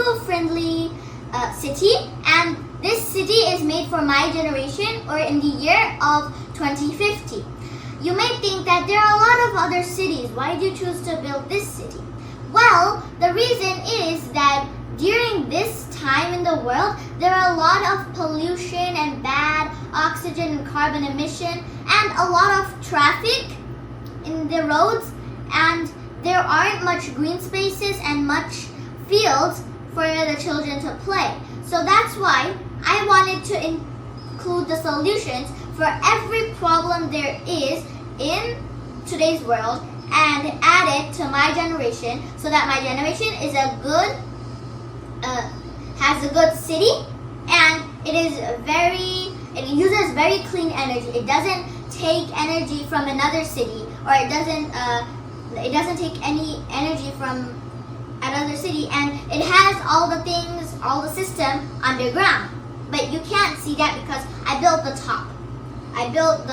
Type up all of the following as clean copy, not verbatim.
eco-friendly city, and this city is made for my generation, or in the year of 2050. You may think that there are a lot of other cities. Why did you choose to build this city? Well, the reason is that during this time in the world, there are a lot of pollution and bad oxygen and carbon emission and a lot of traffic in the roads, and there aren't much green spaces and much fields for the children to play. So that's why I wanted to include the solutions for every problem there is in today's world and add it to my generation, so that my generation is has a good city, and it uses very clean energy. It doesn't take energy from another city, or it doesn't take any energy from another city, and it has all the system underground. But you can't see that because I built the top. I built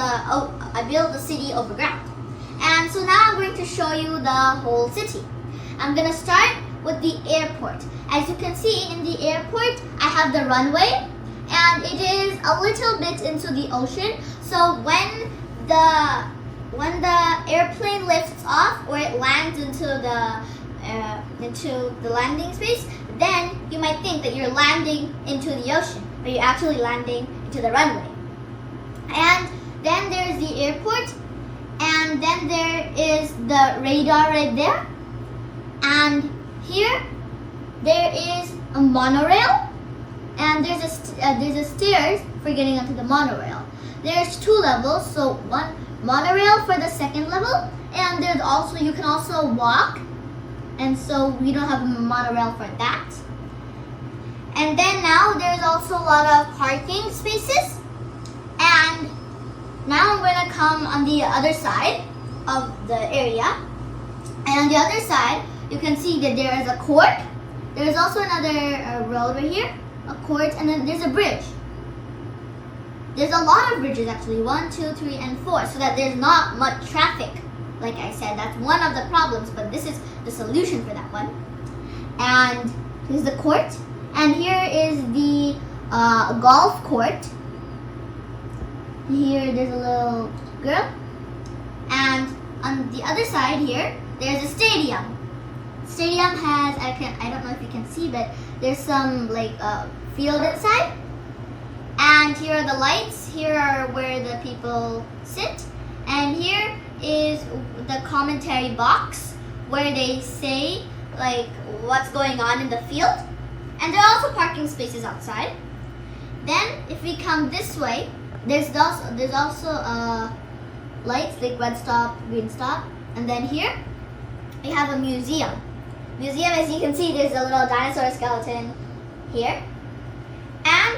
the city overground. And so now I'm going to show you the whole city. I'm going to start with the airport. As you can see, in the airport, I have the runway, and it is a little bit into the ocean. So when the airplane lifts off, or it lands into the landing space, then you might think that you're landing into the ocean, but you're actually landing into the runway. And then there's the airport, and then there is the radar right there, and here there is a monorail, and there's a stairs for getting onto the monorail. There's 2 levels, so one monorail for the second level, and you can also walk, and so we don't have a monorail for that. And then now there's also a lot of parking spaces, and now I'm going to come on the other side of the area, and on the other side you can see that there is a court. There is also another road right here, a court, and then there's a bridge. There's a lot of bridges actually, 1, 2, 3, and 4, so that there's not much traffic. Like I said, that's one of the problems, but this is the solution for that one. And here's the court, and here is the golf court. Here there's a little girl, and on the other side here there's a stadium. Stadium has, I don't know if you can see, but there's some field inside, and here are the lights. Here are where the people sit, and here is the commentary box where they say what's going on in the field, and there are also parking spaces outside. Then if we come this way, there's also lights like red stop, green stop, and then here we have a museum. As you can see, there's a little dinosaur skeleton here, and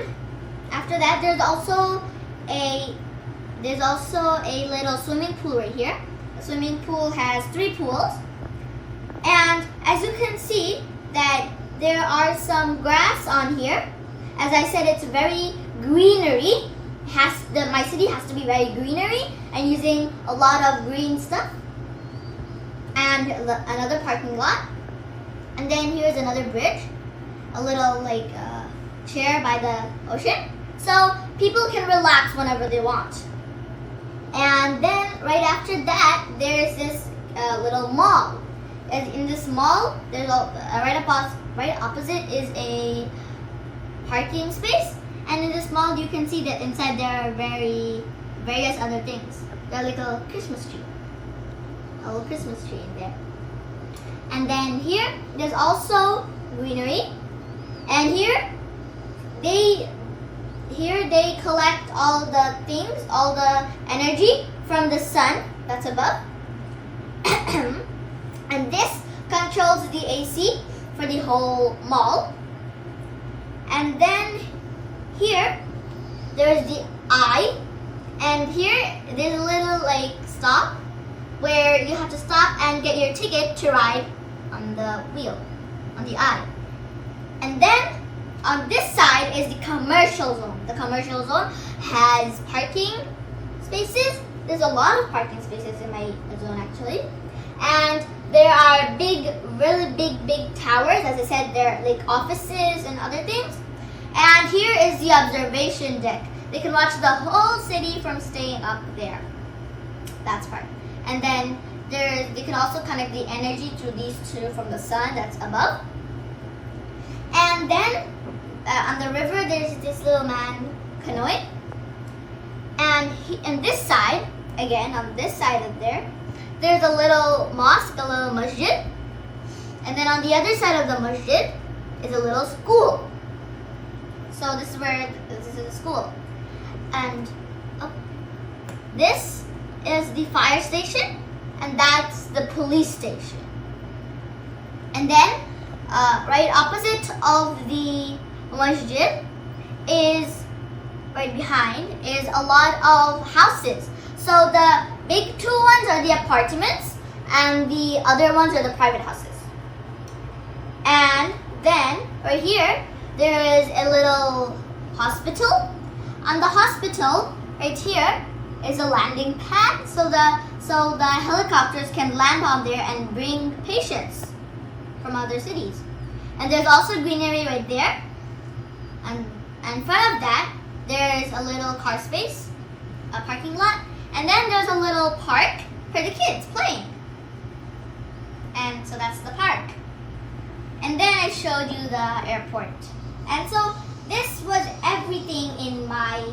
after that there's also a little swimming pool right here. The swimming pool has 3 pools, and as you can see that there are some grass on here. As I said, it's very greenery. My city has to be very greenery and using a lot of green stuff, and another parking lot. And then here's another bridge, a little chair by the ocean, so people can relax whenever they want. And then right after that, there's this little mall. And in this mall, there's right opposite is a parking space. And in this mall, you can see that inside there are various other things. There's like a Christmas tree, in there. And then here, there's also greenery. And here they collect all the things, all the energy from the sun that's above. And this controls the AC for the whole mall. And then here, there's the eye, and here there's a little stop where you have to stop and get your ticket to ride on the wheel, on the eye. And then on this side is the commercial zone. The commercial zone has parking spaces. There's a lot of parking spaces in my zone actually. And there are really big towers. As I said, there are like offices and other things. And here is the observation deck. They can watch the whole city from staying up there. That's part. And then they can also connect the energy to these two from the sun that's above. And then on the river, there's this little man canoeing. And on this side, again, on this side of there, there's a little mosque, a little masjid. And then on the other side of the masjid is a little school. So this is a school. And this is the fire station, and that's the police station. And then right opposite of the masjid is, right behind, is a lot of houses. So the big two ones are the apartments, and the other ones are the private houses. And then right here, there is a little hospital. On the hospital, right here, is a landing pad, so the helicopters can land on there and bring patients from other cities. And there's also greenery right there. And in front of that, there's a little car space, a parking lot, and then there's a little park for the kids playing. And so that's the park. And then I showed you the airport. And so this was everything in my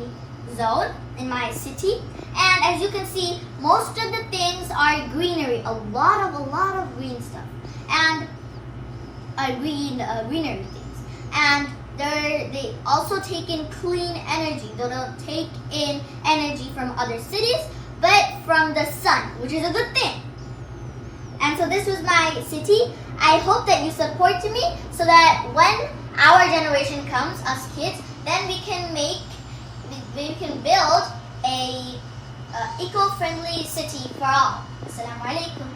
zone, in my city. And as you can see, most of the things are greenery, a lot of green stuff, and greenery things. And they also take in clean energy. They don't take in energy from other cities, but from the sun, which is a good thing. And so this was my city. I hope that you support me so that when our generation comes, us kids, then we can build a eco-friendly city for all. Assalamu alaikum.